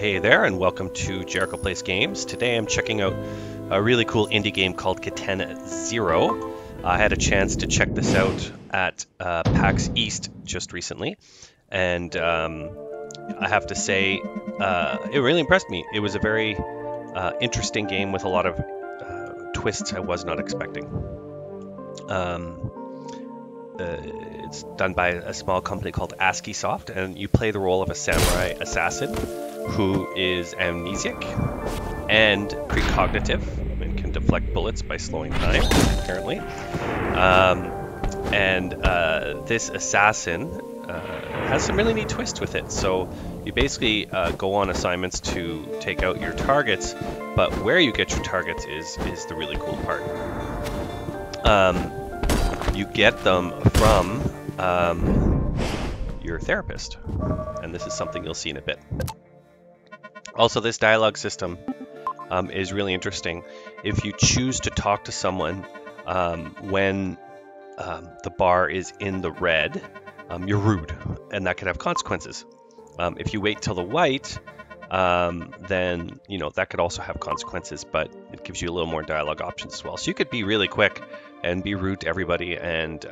Hey there, and welcome to Jericho Plays Games. Today I'm checking out a really cool indie game called Katana Zero. I had a chance to check this out at PAX East just recently, and I have to say it really impressed me. It was a very interesting game with a lot of twists I was not expecting. It's done by a small company called ASCII Soft, and you play the role of a samurai assassin who is amnesiac and precognitive and can deflect bullets by slowing time, apparently. This assassin has some really neat twists with it. So you basically go on assignments to take out your targets, but where you get your targets is the really cool part. You get them from your therapist, and this is something you'll see in a bit. Also, this dialogue system is really interesting. If you choose to talk to someone when the bar is in the red, you're rude, and that can have consequences. If you wait till the white, then that could also have consequences, but it gives you a little more dialogue options as well. So you could be really quick and be rude to everybody, and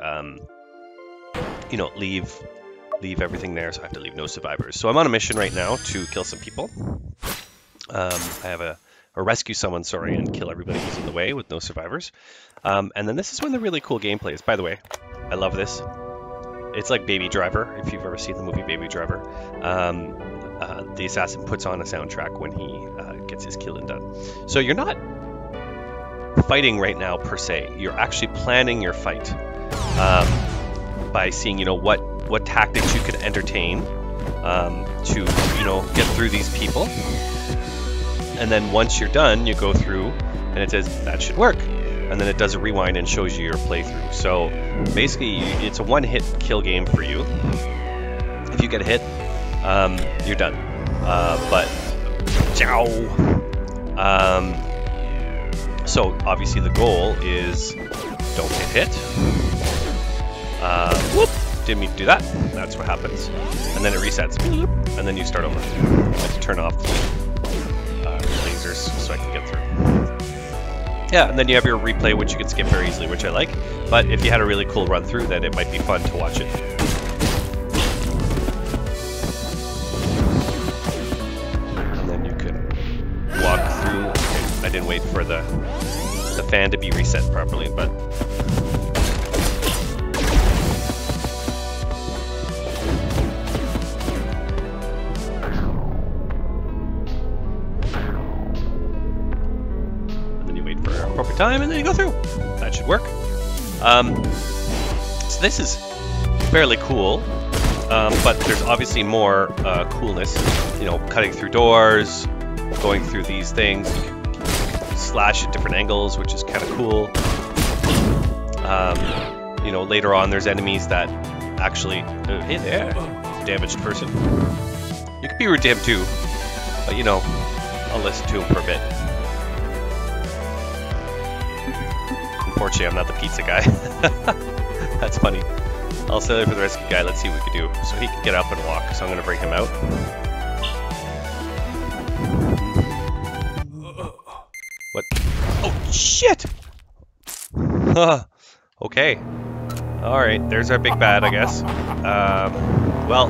leave everything there. So I have to leave no survivors. So I'm on a mission right now to kill some people. I have a rescue someone, sorry, and kill everybody who's in the way with no survivors. And then this is when the really cool gameplay is. By the way, I love this. It's like Baby Driver, if you've ever seen the movie Baby Driver. The assassin puts on a soundtrack when he gets his killing done. So you're not fighting right now per se. You're actually planning your fight by seeing what tactics you could entertain to get through these people. And then once you're done, you go through and it says that should work, and then it does a rewind and shows you your playthrough. So basically it's a one-hit kill game for you. If you get a hit, you're done. So obviously the goal is don't get hit. Whoop! Didn't mean to do that. That's what happens. And then it resets. And then you start over. I have to turn off the lasers so I can get through. Yeah, and then you have your replay, which you can skip very easily, which I like. But if you had a really cool run through, then it might be fun to watch it. And then you can walk through. Okay, I didn't wait for the fan to be reset properly, but appropriate time, and then you go through. That should work. So this is fairly cool, but there's obviously more coolness. Cutting through doors, going through these things. You can slash at different angles, which is kind of cool. Later on, there's enemies that actually. Hey there, damaged person. You could be rude to him too, but I'll listen to him for a bit. Unfortunately, I'm not the pizza guy. That's funny. I'll sell it for the rescue guy. Let's see what we can do. So he can get up and walk. So I'm going to bring him out. What? Oh, shit! Okay. Alright, there's our big bad, I guess. Well,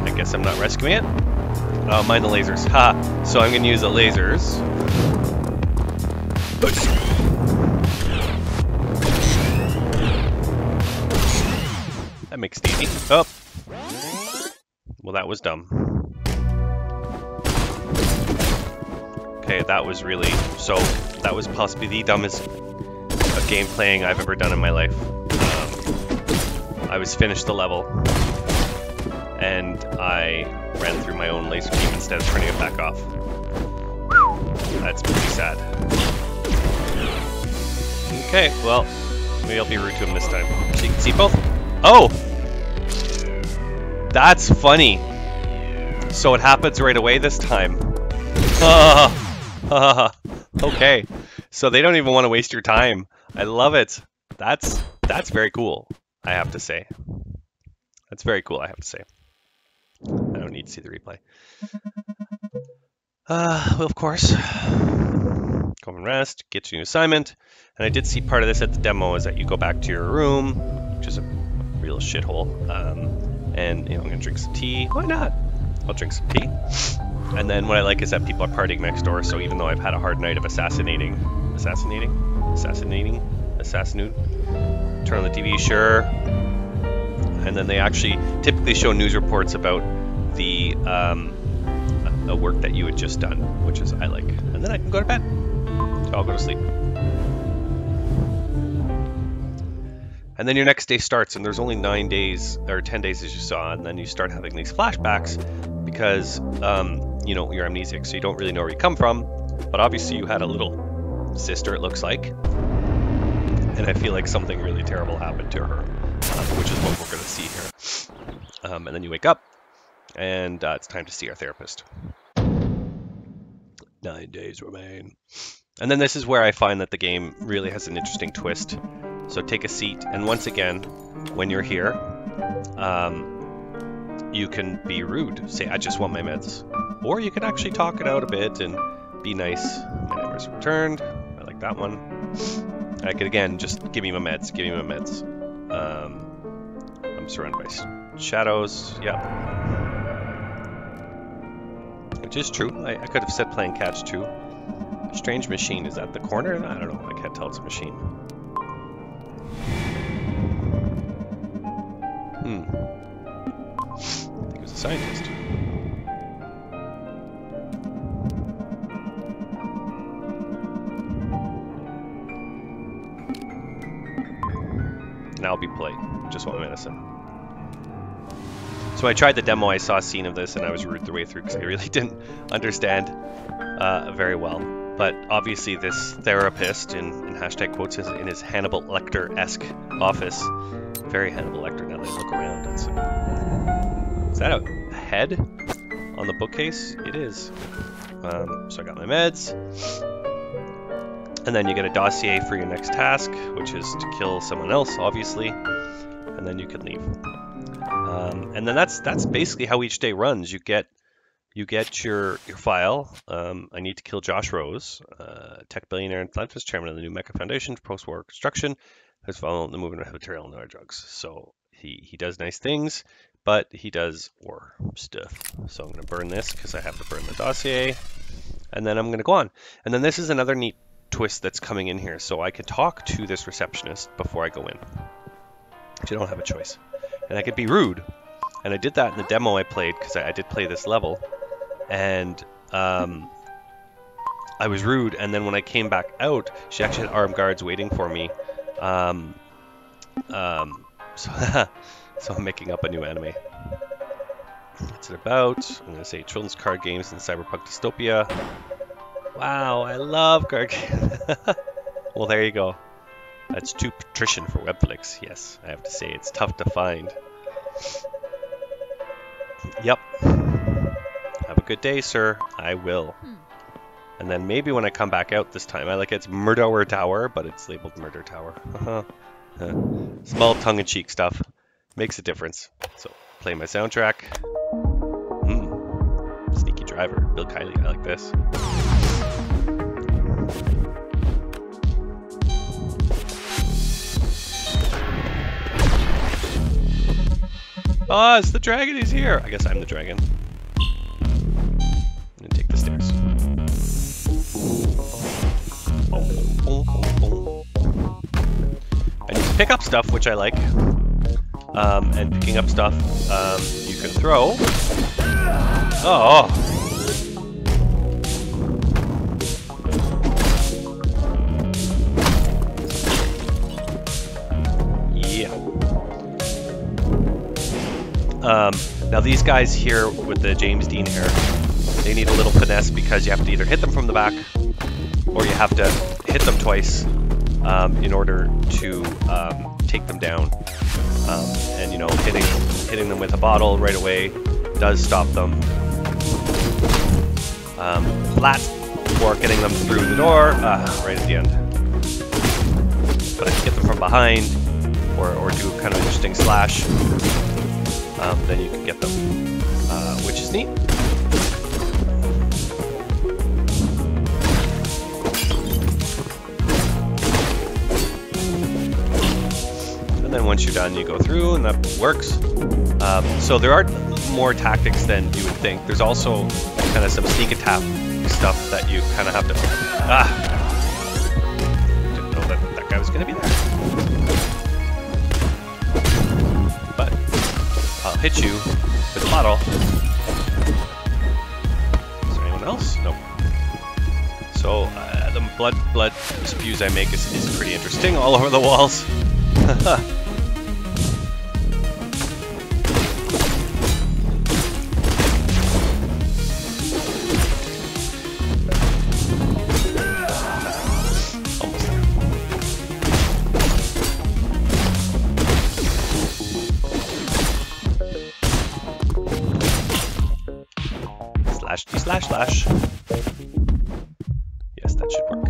I guess I'm not rescuing it. Mind the lasers. Ha! So I'm going to use the lasers. That makes it easy. Oh! Well, that was dumb. Okay, that was really... So, that was possibly the dumbest game playing I've ever done in my life. I was finished the level, and I ran through my own laser beam instead of turning it back off. That's pretty sad. Okay, well, maybe I'll be rude to him this time. So you can see both. Oh! That's funny. So it happens right away this time. Okay. So they don't even want to waste your time. I love it. That's very cool, I have to say. That's very cool, I have to say. I don't need need to see the replay. Well, of course, come and rest, get you an assignment. And I did see part of this at the demo is that you go back to your room, which is a real shithole. And I'm gonna drink some tea. Why not? I'll drink some tea. And then what I like is that people are partying next door. So even though I've had a hard night of assassinating, turn on the TV, sure. And then they actually typically show news reports about the work that you had just done, which is I like. And then I can go to bed. So I'll go to sleep. And then your next day starts, and there's only 9 days or 10 days as you saw, and then you start having these flashbacks because you're amnesic, so you don't really know where you come from. But obviously you had a little sister, it looks like, and I feel like something really terrible happened to her, which is what we're going to see here. And then you wake up, and it's time to see our therapist. 9 days remain. And then this is where I find that the game really has an interesting twist. So take a seat, and once again, when you're here, you can be rude. Say, I just want my meds. Or you can actually talk it out a bit and be nice. My name is returned. I like that one. I could, again, just give me my meds. Give me my meds. I'm surrounded by shadows. Yeah. Which is true. I could have said playing catch too. Strange machine. Is that the corner? I don't know. I can't tell it's a machine. I think it was a scientist. Now I'll be polite. Just want my medicine. So when I tried the demo, I saw a scene of this, and I was rude the way through because I really didn't understand very well. But obviously this therapist, in hashtag quotes, in his Hannibal Lecter-esque office, very Hannibal Lecter now that I look around. Is that a head on the bookcase? It is. So I got my meds. And then you get a dossier for your next task, which is to kill someone else, obviously. And then you can leave. And then that's basically how each day runs. You get your file. I need to kill Josh Rose, tech billionaire and philanthropist, chairman of the New Mecca Foundation for post-war construction, who's following the movement of material and other drugs. So he does nice things, but he does war stuff. So I'm going to burn this because I have to burn the dossier, and then I'm going to go on. And then this is another neat twist that's coming in here. So I could talk to this receptionist before I go in. You don't have a choice. And I could be rude. And I did that in the demo I played because I did play this level. And I was rude, and then when I came back out, she actually had armed guards waiting for me. So I'm making up a new anime. What's it about? I'm going to say children's card games in cyberpunk dystopia. Wow, I love card games. Well, there you go. That's too patrician for Webflix. Yes, I have to say it's tough to find. Yep. Have a good day, sir. I will. And then maybe when I come back out this time, I like it's Murdower Tower, but it's labeled Murder Tower. Small tongue-in-cheek stuff. Makes a difference. So, play my soundtrack. Sneaky driver. Bill Kiley. I like this. Boss, the dragon is here! I guess I'm the dragon. I'm gonna take the stairs. I need to pick up stuff, which I like. And picking up stuff you can throw. Oh! Yeah. Now these guys here with the James Dean hair, they need a little finesse because you have to either hit them from the back or you have to hit them twice in order to take them down. And you know, hitting them with a bottle right away does stop them. Flat or getting them through the door right at the end. But if you get them from behind or do kind of interesting slash, then you can get them which is neat. And then once you're done, you go through, and that works. So there are more tactics than you would think. There's also kind of some sneak attack stuff that you kind of have to... Didn't know that that guy was going to be there. But I'll hit you with a bottle. Is there anyone else? Nope. So the blood spews I make is pretty interesting all over the walls. Slash. Yes, that should work.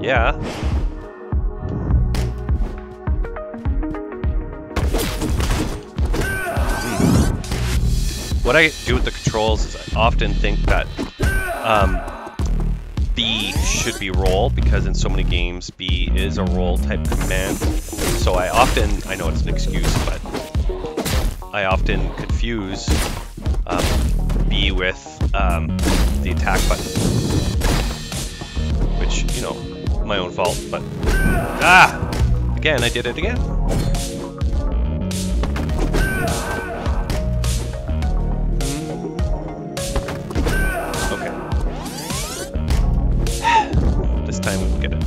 Yeah. What I do with the controls is I often think that B should be roll, because in so many games B is a roll type command. So I know it's an excuse, but I often confuse B with the attack button, which, you know, my own fault, but again, I did it again. Okay. This time we'll get it.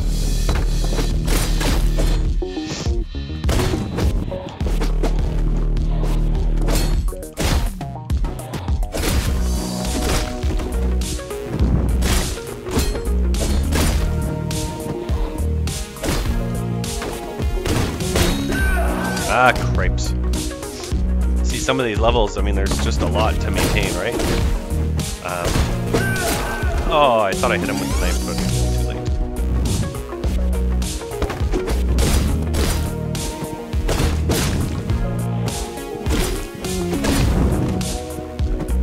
Cripes. See, some of these levels, I mean, there's just a lot to maintain, right? Oh, I thought I hit him with the knife, but too late.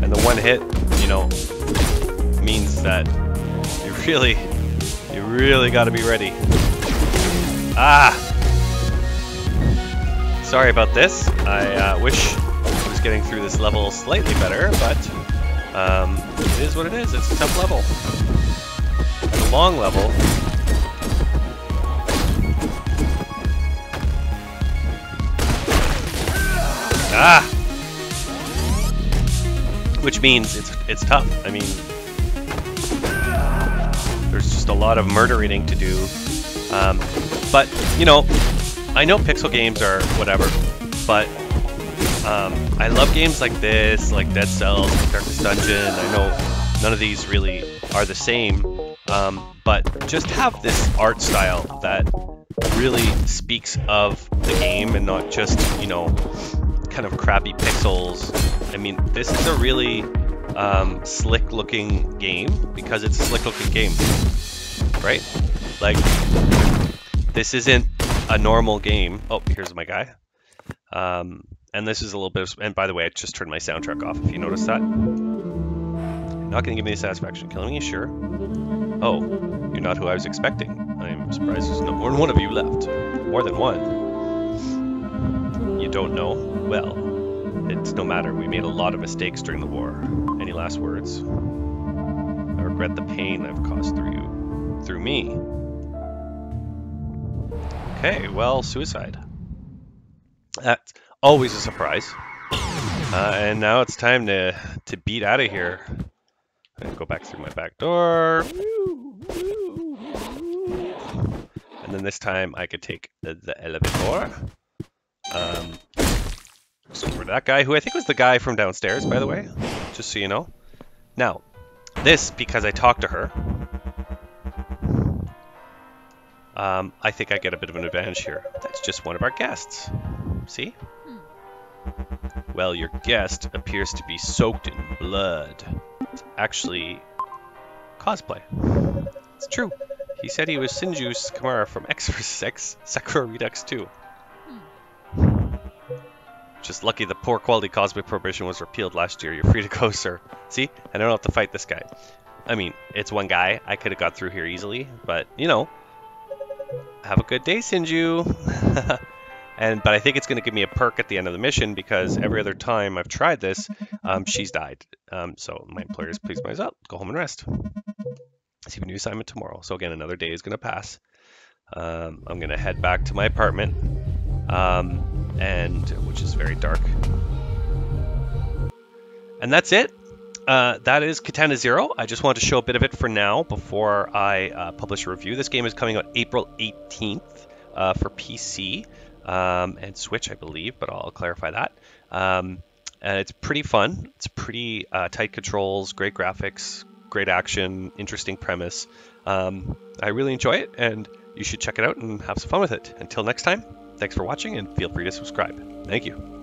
And the one hit, you know, means that you really got to be ready. Sorry about this. I wish I was getting through this level slightly better, but it is what it is. It's a tough level. It's a long level. Which means it's tough. I mean, there's just a lot of murdering to do. But, you know, I know pixel games are whatever, but I love games like this, like Dead Cells, Darkest Dungeon. I know none of these really are the same, but just have this art style that really speaks of the game and not just, you know, kind of crappy pixels. I mean, this is a really slick-looking game because it's a slick-looking game, right? Like, this isn't a normal game. Oh, here's my guy. And this is a little bit of, and by the way, I just turned my soundtrack off, if you noticed that. Not gonna give me the satisfaction killing me, sure. Oh, you're not who I was expecting. I'm surprised there's no more than one of you left. More than one. You don't know? Well, it's no matter. We made a lot of mistakes during the war. Any last words? I regret the pain I've caused through me. Okay, well, suicide. That's always a surprise. And now it's time to beat out of here. I'm gonna go back through my back door. And then this time I could take the elevator. So for that guy, who I think was the guy from downstairs, by the way, just so you know. Now, this, because I talked to her, I think I get a bit of an advantage here. That's just one of our guests. See? Well, your guest appears to be soaked in blood. It's actually cosplay. It's true. He said he was Shinju Sakamura from X vs. X Sakura Redux 2. Just lucky the poor quality cosmic prohibition was repealed last year. You're free to go, sir. See? I don't have to fight this guy. I mean, it's one guy. I could have got through here easily, but, you know, have a good day, Sinju. But I think it's going to give me a perk at the end of the mission because every other time I've tried this, she's died. So my employer's pleased by result. Go home and rest. See a new assignment tomorrow. So again, another day is going to pass. I'm going to head back to my apartment, which is very dark. And that's it. That is Katana Zero. I just wanted to show a bit of it for now before I publish a review. This game is coming out April 18th for PC and Switch, I believe, but I'll clarify that. And it's pretty fun. It's pretty tight controls, great graphics, great action, interesting premise. I really enjoy it, and you should check it out and have some fun with it. Until next time, thanks for watching, and feel free to subscribe. Thank you.